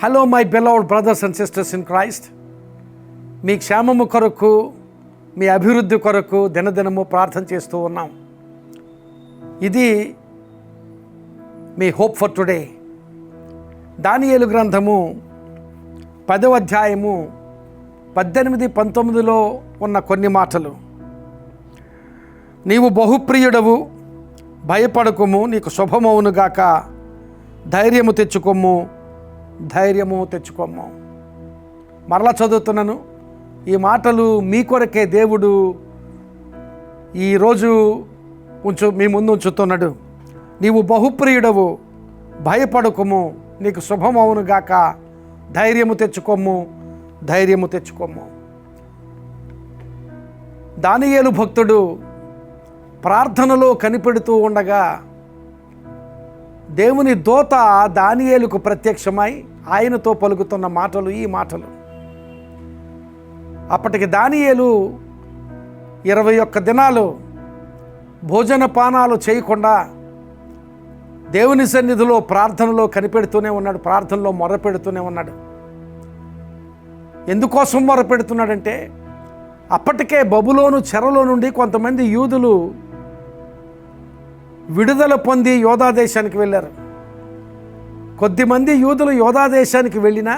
Hello my beloved brothers and sisters in Christ. మీ క్షేమము కొరకు, మీ అభివృద్ధి కొరకు దినదినము ప్రార్థన చేస్తూ ఉన్నాం. ఇది మీ హోప్ ఫర్ టుడే. దానియేలు గ్రంథము 10వ అధ్యాయము 18-19లో ఉన్న కొన్ని మాటలు. నీవు బహుప్రియుడవు, భయపడకుము, నీకు శుభమవునుగాక, ధైర్యము తెచ్చుకోము. మరలా చదువుతున్నాను. ఈ మాటలు మీ కొరకే దేవుడు ఈరోజు మీ ముందు ఉంచుతున్నాడు. నీవు బహుప్రియుడవు, భయపడకుము, నీకు శుభమవునుగాక, ధైర్యము తెచ్చుకోము. దానియేలు భక్తుడు ప్రార్థనలో కనిపెడుతూ ఉండగా దేవుని దూత దానియేలుకు ప్రత్యక్షమై ఆయనతో పలుకుతున్న మాటలు ఈ మాటలు. అప్పటికి దానియేలు 21 దినాలు భోజన పానాలు చేయకుండా దేవుని సన్నిధిలో ప్రార్థనలో కనిపెడుతూనే ఉన్నాడు, ప్రార్థనలో మొరపెడుతూనే ఉన్నాడు. ఎందుకోసం మొరపెడుతున్నాడంటే అప్పటికే బబులోను చెరలో నుండి కొంతమంది యూదులు విడుదల పొంది యోధా దేశానికి వెళ్ళారు. కొద్దిమంది యూదులు యోధా దేశానికి వెళ్ళినా,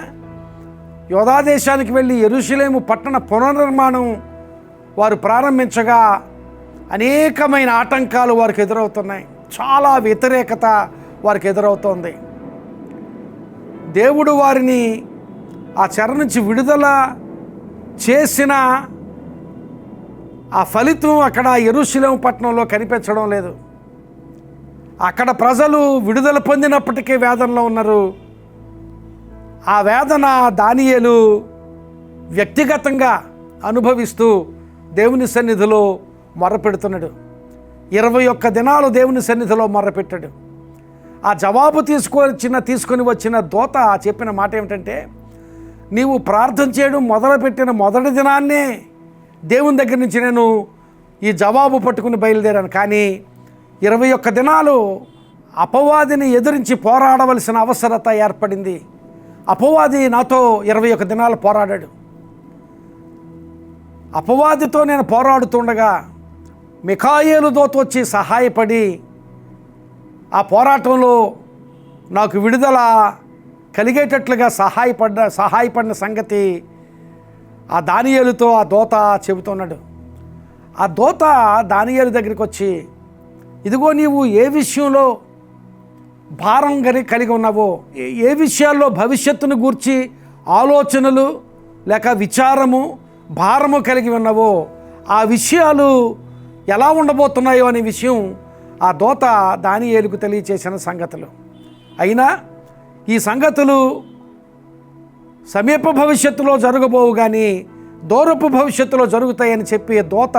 యోధా దేశానికి వెళ్ళి యెరూషలేము పట్టణ పునర్నిర్మాణం వారు ప్రారంభించగా అనేకమైన ఆటంకాలు వారికి ఎదురవుతున్నాయి. చాలా వ్యతిరేకత వారికి ఎదురవుతోంది. దేవుడు వారిని ఆ చెర నుంచి విడుదల చేసిన ఆ ఫలితం అక్కడ యెరూషలేము పట్టణంలో కనిపించడం లేదు. అక్కడ ప్రజలు విడుదల పొందినప్పటికీ వేదనలో ఉన్నారు. ఆ వేదన దానియేలు వ్యక్తిగతంగా అనుభవిస్తూ దేవుని సన్నిధిలో మొర్రపెడుతున్నాడు. 21 దినాలు దేవుని సన్నిధిలో మొర్రపెట్టాడు. ఆ జవాబు తీసుకొని వచ్చిన దూత చెప్పిన మాట ఏమిటంటే, నీవు ప్రార్థన చేయడం మొదలుపెట్టిన మొదటి దినాన్నే దేవుని దగ్గర నుంచి నేను ఈ జవాబు పట్టుకుని బయలుదేరాను. కానీ 21 దినాలు అపవాదిని ఎదిరించి పోరాడవలసిన అవసరత ఏర్పడింది. అపవాది నాతో 21 దినాలు పోరాడాడు. అపవాదితో నేను పోరాడుతుండగా మిఖాయేలు దూత వచ్చి సహాయపడి ఆ పోరాటంలో నాకు విడుదల కలిగేటట్లుగా సహాయపడిన సంగతి ఆ దానియేలుతో ఆ దూత చెబుతున్నాడు. ఆ దూత దానియేలు దగ్గరికి వచ్చి, ఇదిగో నీవు ఏ విషయంలో భారం కలిగి ఉన్నావో, ఏ విషయాల్లో భవిష్యత్తును గూర్చి ఆలోచనలు లేక విచారము, భారము కలిగి ఉన్నావో ఆ విషయాలు ఎలా ఉండబోతున్నాయో అనే విషయం ఆ దూత దానియేలుకు తెలియచేసిన సంగతులు. అయినా ఈ సంగతులు సమీప భవిష్యత్తులో జరగబోవు కానీ దూరపు భవిష్యత్తులో జరుగుతాయని చెప్పి దూత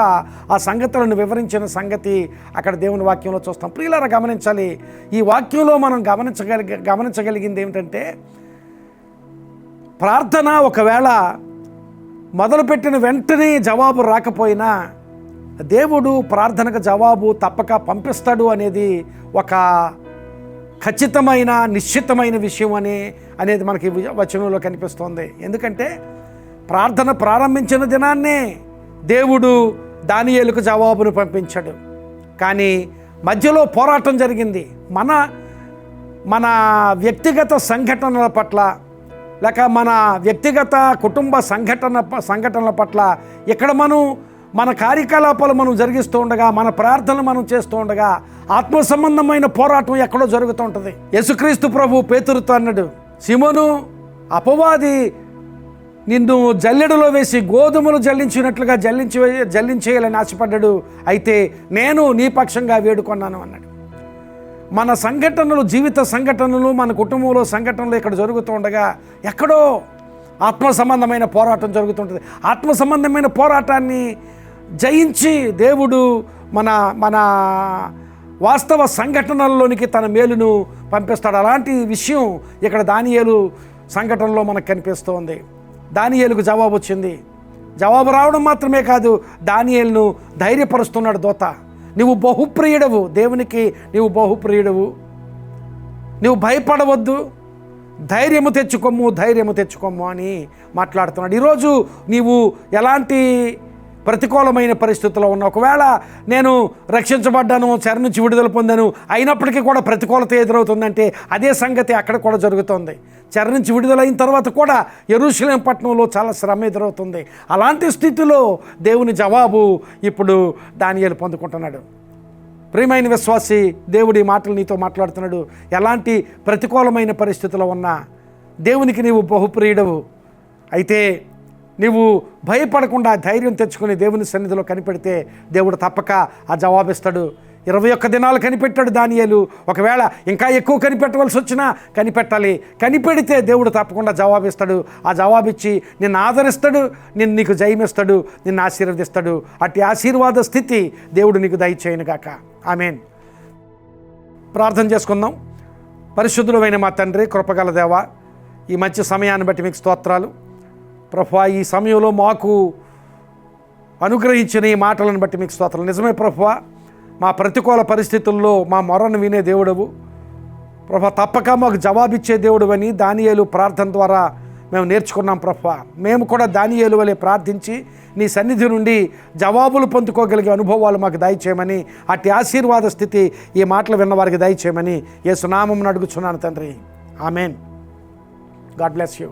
ఆ సంగతులను వివరించిన సంగతి అక్కడ దేవుని వాక్యంలో చూస్తాం. ప్రియులారా గమనించాలి. ఈ వాక్యంలో మనం గమనించగలిగింది ఏమిటంటే, ప్రార్థన ఒకవేళ మొదలుపెట్టిన వెంటనే జవాబు రాకపోయినా దేవుడు ప్రార్థనకు జవాబు తప్పక పంపిస్తాడు అనేది ఒక ఖచ్చితమైన నిశ్చితమైన విషయం అనేది మనకి వచనంలో కనిపిస్తోంది. ఎందుకంటే ప్రార్థన ప్రారంభించిన దినాన్నే దేవుడు దానియేలుకు జవాబును పంపించాడు. కానీ మధ్యలో పోరాటం జరిగింది. మన వ్యక్తిగత సంఘటనల పట్ల లేక మన వ్యక్తిగత కుటుంబ సంఘటనల పట్ల ఇక్కడ మన కార్యకలాపాలు మనం జరిగిస్తూ ఉండగా, మన ప్రార్థనలు మనం చేస్తూ ఉండగా ఆత్మ సంబంధమైన పోరాటం ఎక్కడో జరుగుతూ ఉంటుంది. యేసుక్రీస్తు ప్రభు పేతురుతో అన్నాడు, సీమోను, అపవాది నిన్ను జల్లెడలో వేసి గోధుమలు జల్లించినట్లుగా జల్లించేయాలని ఆశపడ్డాడు, అయితే నేను నీ పక్షంగా వేడుకొన్నాను అన్నాడు. మన సంఘటనలు, జీవిత సంఘటనలు, మన కుటుంబంలో సంఘటనలు ఇక్కడ జరుగుతూ ఉండగా ఎక్కడో ఆత్మ సంబంధమైన పోరాటం జరుగుతుంటుంది. ఆత్మ సంబంధమైన పోరాటాన్ని జయించి దేవుడు మన వాస్తవ సంఘటనల్లోనికి తన మేలును పంపిస్తాడు. అలాంటి విషయం ఇక్కడ దానియేలు సంఘటనలో మనకు కనిపిస్తోంది. దానియేలుకు జవాబు వచ్చింది. జవాబు రావడం మాత్రమే కాదు, దానియేలును ధైర్యపరుస్తున్నాడు దూత. నీవు బహుప్రియుడవు, దేవునికి నీవు బహుప్రియుడవు, నువ్వు భయపడవద్దు, ధైర్యము తెచ్చుకోము అని మాట్లాడుతున్నాడు. ఈరోజు నీవు ఎలాంటి ప్రతికూలమైన పరిస్థితుల్లో ఉన్నా, ఒకవేళ నేను రక్షించబడ్డాను, చెర నుంచి విడుదల పొందాను, అయినప్పటికీ కూడా ప్రతికూలత ఎదురవుతుందంటే అదే సంగతి అక్కడ కూడా జరుగుతుంది. చెర నుంచి విడుదలైన తర్వాత కూడా యెరూషలేము పట్టణంలో చాలా శ్రమ ఎదురవుతుంది. అలాంటి స్థితిలో దేవుని జవాబు ఇప్పుడు దానియేలు పొందుకుంటున్నాడు. ప్రియమైన విశ్వాసి, దేవుడి మాటలు నీతో మాట్లాడుతున్నాడు. ఎలాంటి ప్రతికూలమైన పరిస్థితిలో ఉన్నా దేవునికి నీవు బహుప్రియుడవు. అయితే నీవు భయపడకుండా ధైర్యం తెచ్చుకొని దేవుని సన్నిధిలో కనిపెడితే దేవుడు తప్పక ఆ జవాబిస్తాడు. 21 దినాలు కనిపెట్టాడు దానియేలు. ఒకవేళ ఇంకా ఎక్కువ కనిపెట్టవలసి వచ్చినా కనిపెట్టాలి. కనిపెడితే దేవుడు తప్పకుండా జవాబిస్తాడు. ఆ జవాబిచ్చి నిన్ను ఆదరిస్తాడు, నీకు జయమిస్తాడు, నిన్ను ఆశీర్వదిస్తాడు. అట్టి ఆశీర్వాద స్థితి దేవుడు నీకు దయచేయునుగాక. ఆమేన్. ప్రార్థన చేసుకుందాం. పరిశుద్ధుడైన మా తండ్రి, కృపగల దేవా, ఈ మంచి సమయాన్ని బట్టి మీకు స్తోత్రాలు. ప్రభువా, ఈ సమయంలో మాకు అనుగ్రహించిన ఈ మాటలను బట్టి మీకు స్తోత్రాలు. నిజమే ప్రభువా, మా ప్రతికూల పరిస్థితుల్లో మా మొరను వినే దేవుడవు ప్రభువా, తప్పక మాకు జవాబిచ్చే దేవుడవని దానియేలు ప్రార్థన ద్వారా మేము నేర్చుకున్నాం ప్రభువా. మేము కూడా దానియేలు వలె ప్రార్థించి నీ సన్నిధి నుండి జవాబులు పొందుకోగలిగే అనుభవాలు మాకు దయచేయమని, అట్టి ఆశీర్వాద స్థితి ఈ మాటలు విన్న వారికి దయచేయమని యేసు నామమున అడుగుచున్నాను తండ్రి. ఆమేన్. God bless you.